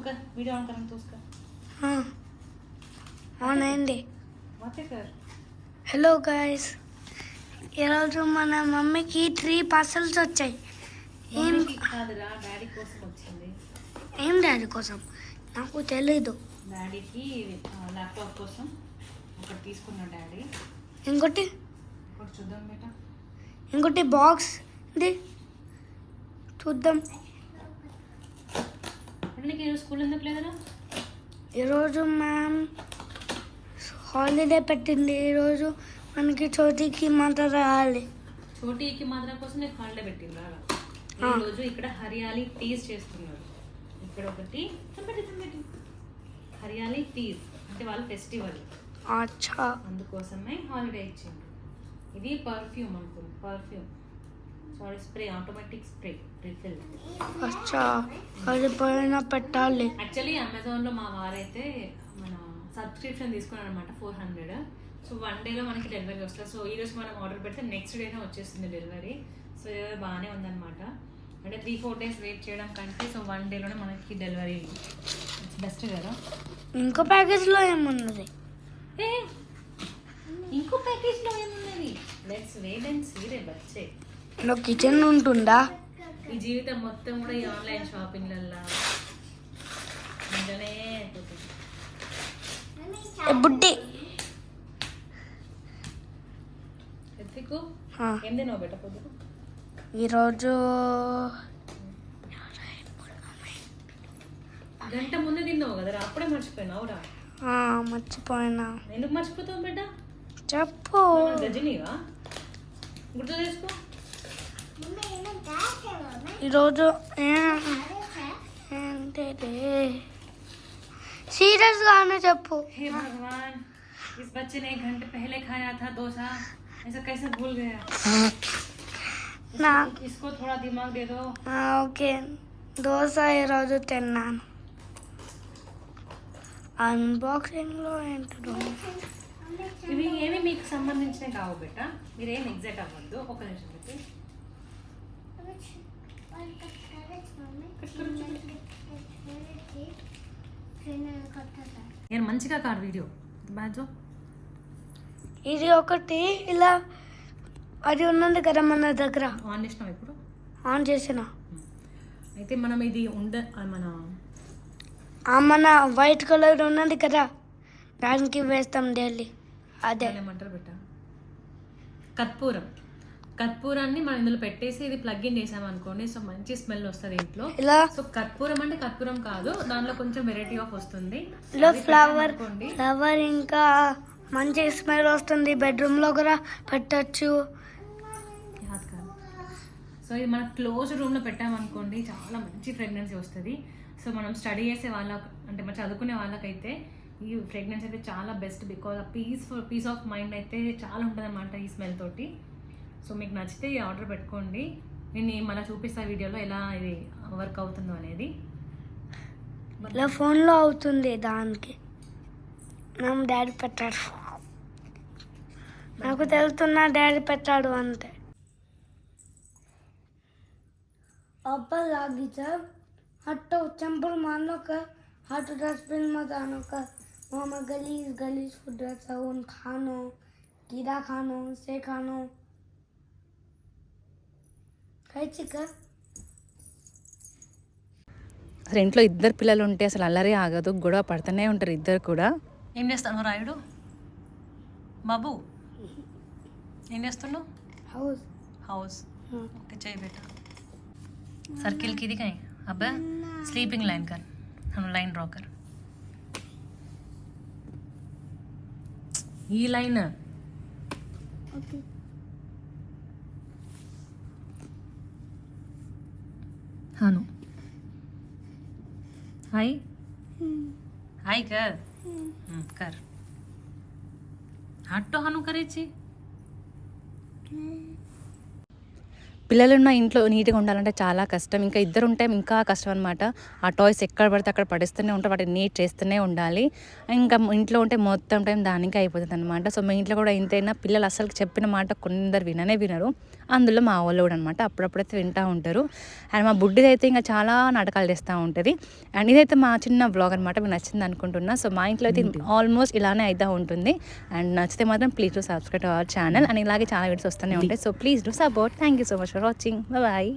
कर video on करना तो उसका ఆన్ అయింది. बातें कर హలో గైస్, ఈరోజు మన మమ్మీకి 3 పార్సల్స్ వచ్చాయి. ఏం मम्मी की కాదురా డాడీ కోసం వచ్చింది. ఏం డాడీ కోసం నాకు తెలీదు. డాడీకి ల్యాప్టాప్ కోసం ఒకటి తీసుకున్నా డాడీ. ఇంకోటి ఒకటి చూద్దాం బేటా. ఇంకోటి బాక్స్ ఇది చూద్దాం. అంటే నీకు ఈరోజు స్కూల్ ఎందుకు లేదరా? ఈరోజు మ్యామ్ హాలిడే పెట్టింది. ఈరోజు మనకి చోటీకి మాత్రం రావాలి. చోటీకి మాత్రం కోసం నేను హాలిడే పెట్టింది రా. ఈరోజు ఇక్కడ హరియాలి టీస్ చేస్తున్నారు. ఇక్కడ ఒకటి హరియాలి టీస్ అంటే వాళ్ళ ఫెస్టివల్, అచ్చా అందుకోసమే హాలిడే ఇచ్చింది. ఇది పర్ఫ్యూమ్ అనుకుంది, perfume sorry spray, automatic spray refill. అచ్చా అది పైన పెట్టాలి. యాక్చువల్లీ అమెజాన్లో మా వారైతే మన సబ్స్క్రిప్షన్ తీసుకున్నాను అనమాట 400. సో 1 డేలో మనకి డెలివరీ వస్తుంది. సో ఈరోజు మనం ఆర్డర్ పెడితే నెక్స్ట్ డేనే వచ్చేస్తుంది డెలివరీ. సో బాగానే ఉందన్నమాట. అంటే 3-4 డేస్ వెయిట్ చేయడం కంటే సో 1 డేలోనే మనకి డెలివరీ బెస్ట్ కదా. ఇంకో ప్యాకేజ్లో ఏమున్నది? ఏ ఇంకో ప్యాకేజ్లో ఏమున్నది? లెట్స్ వెయిట్ అండ్ సీ రే బచ్చే. ఇందులో కిచెన్ ఉంటుందా? ఈ జీవితం మొత్తం కూడా ఈ ఆన్లైన్ షాపింగ్లల్లో ఇంట్లోనే అయిపోతుంది. బుడ్డి ఎత్తికు ఏం తిన్నావు బెట్ట పొద్దుకు? ఈరోజు గంట ముందే తిన్నావు కదరా, అప్పుడే మర్చిపోయినావురా. మర్చిపోయినా. ఎందుకు మర్చిపోతావు బిడ్డ? చెప్పు. గజనీవా? గుర్తు చేసుకో. ఈరోజు సీరియస్ గానే చెప్పు. हे भगवान, इस बच्चे ने 1 घंटे पहले खाया था डोसा, ऐसा कैसे भूल गया? నా इसको थोड़ा दिमाग दे दो. ఓకే, దోశ ఈరోజు తిన్నాను. అన్బాక్సింగ్లో ఏంటో ఇవి ఏమి మీకు సంబంధించినవి కావు బెట్ట, మీరేం ఎగ్జైట్ అవ్వద్దు. ఒక నిమిషం పెట్టి నేను మంచిగా కాదు వీడియో బాజో. ఇది ఒకటి ఇలా అది ఉన్నది కదా మన దగ్గర. ఆన్ చేసినాం ఇప్పుడు, ఆన్ చేసిన. అయితే మనం ఇది మన వైట్ కలర్ ఉన్నది కదా, దానికి వేస్తాం డైలీ. అదే ఏమంటారు బెట్ట, కర్పూరం. కర్పూరాన్ని మనం ఇందులో పెట్టేసి ఇది ప్లగ్ ఇన్ చేసామనుకోండి, సో మంచి స్మెల్ వస్తుంది ఇంట్లో. ఇలా సో కర్పూరం అంటే కర్పూరం కాదు, దానిలో కొంచెం వెరైటీ ఆఫ్ వస్తుంది. ఇలా ఫ్లవర్ ఇంకా మంచి స్మెల్ వస్తుంది. బెడ్రూమ్ లో కూడా పెట్టచ్చు. సో ఇది మనం క్లోజ్ రూమ్ లో పెట్టామనుకోండి, చాలా మంచి ఫ్రెగ్నెన్సీ వస్తుంది. సో మనం స్టడీ చేసే వాళ్ళకి అంటే మనం చదువుకునే వాళ్ళకైతే ఈ ఫ్రెగ్నెన్స్ అయితే చాలా బెస్ట్. బికాజ్ ఆ పీస్ ఆఫ్ మైండ్ అయితే చాలా ఉంటుంది అన్నమాట ఈ స్మెల్ తోటి. సో మీకు నచ్చితే ఈ ఆర్డర్ పెట్టుకోండి. నేను మళ్ళీ చూపిస్తా వీడియోలో ఎలా ఇది వర్క్ అవుతుందో అనేది. ఇలా ఫోన్లో అవుతుంది. దానికి నా డాడీ పెట్టాడు. నాకు తెలుస్తున్నా డాడీ పెట్టాడు అంతే. अब्बा लागी जब हटो चंपल मारनो कर हट डस्टबिन में जानो कर मामा गलीज फूड उन खानो कीड़ा खानो से खानो खाई कर. అసలు ఇంట్లో ఇద్దరు పిల్లలు ఉంటే అసలు అల్లరే ఆగదు, గొడవ పడుతూనే ఉంటారు ఇద్దరు కూడా. ఏం చేస్తాను రాయుడు బాబు? ఏం చేస్తున్నావు? హౌస్ ఓకే చేయి బేటా. सर्किल की दिखाएं अब स्लीपिंग लाइन कर, हम लाइन ड्रॉ कर. ये लाइन हानु हाय हाय कर कर हाथ तो हानु करे ची. పిల్లలున్న ఇంట్లో నీట్గా ఉండాలంటే చాలా కష్టం. ఇంకా ఇద్దరు ఉంటే ఇంకా కష్టం అనమాట. ఆ టాయ్స్ ఎక్కడ పడితే అక్కడ పడేస్తూనే ఉంటారు, వాటిని నీట్ చేస్తూనే ఉండాలి. ఇంకా ఇంట్లో ఉంటే మొత్తం టైం దానికి అయిపోతుంది అనమాట. సో మీ ఇంట్లో కూడా ఇంతైనా పిల్లలు అసలు చెప్పిన మాట కొందరు వినరు. అందులో మా వాళ్ళు కూడా అనమాట అప్పుడప్పుడైతే వింటూ ఉంటారు. అండ్ మా బుడ్డిది అయితే ఇంకా చాలా నాటకాలు చేస్తూ ఉంటుంది. అండ్ ఇదైతే మా చిన్న వ్లాగ్ అనమాట, మీకు నచ్చింది అనుకుంటున్నా. సో మా ఇంట్లో అయితే ఆల్మోస్ట్ ఇలానే అయితే ఉంటుంది. అండ్ నచ్చితే మాత్రం please to subscribe our channel. And ఇలాగే చాలా వీడియోస్ వస్తూనే ఉంటాయి. So please do support. Thank you so much for watching. Bye.